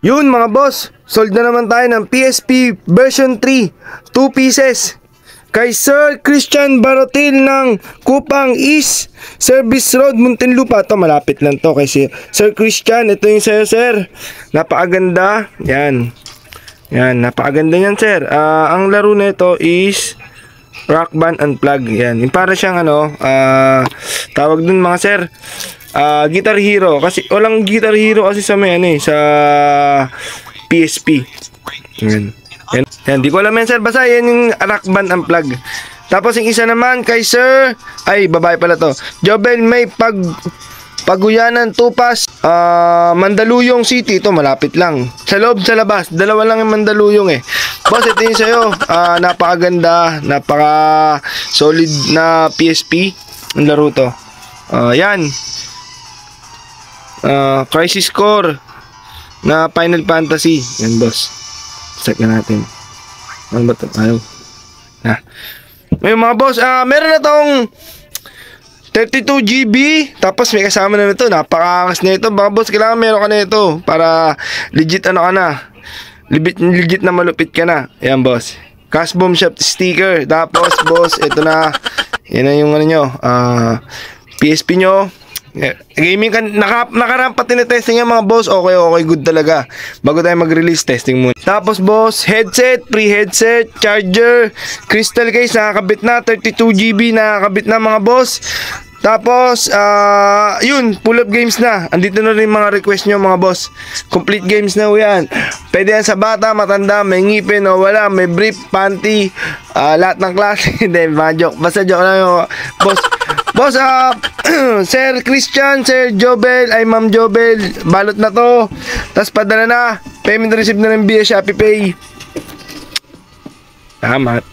Yun mga boss, sold na naman tayo ng PSP version 3, 2 pieces. Kay Sir Christian Barotil ng Kupang East Service Road, Muntinlupa. Ito malapit lang to kay Sir Christian. Ito yung sa'yo sir. Napakaganda. Yan. Yan, napakaganda yan sir. Ang laro na ito is Rock Band Unplugged. Yan. Yung para siyang tawag dun mga sir, Guitar Hero. Kasi walang Guitar Hero kasi sa may sa PSP. Yan. Yan, di ko alam yan sir. Basta yan yung Rock Band Unplugged. Tapos yung isa naman kay Sir, ay babae pala to, Jobel May Paguyanan Tupas, Mandaluyong City. Ito malapit lang. Sa loob, sa labas. Dalawa lang yung Mandaluyong eh. Boss, ito yung sa'yo. Napakaganda, napaka solid na PSP. Ang laro to. Yan. Crisis Core na Final Fantasy. Yan boss. Check na natin. Ano ba ito? Ayaw. Ngayon mga boss, meron na tong 32 GB. Tapos may kasama na ito. Napakaangas na ito. Mga boss, kailangan meron ka na ito. Para legit ka na. Legit na malupit ka na. Yan boss. Cash Bomb Shop sticker. Tapos boss, ito na. Yan na yung PSP nyo. Gaming ka, nakarampa tinetesting yan mga boss. Okay, good talaga. Bago tayo mag-release, testing muna. Tapos boss, headset, pre-headset, charger, crystal case, nakakabit na. 32 GB nakakabit na mga boss. Tapos, yun, pull-up games na. Andito na rin mga request nyo mga boss. Complete games na yan. Pwede yan sa bata, matanda, may ngipin o wala, may brief, panty, lahat ng klase. Hindi, joke. Basta joke lang yung boss. Boss, Sir Christian, Sir Jobel, ay Ma'am Jobel, balot na to. Tapos padala na. Payment receipt na rin via Shopee Pay. Salamat.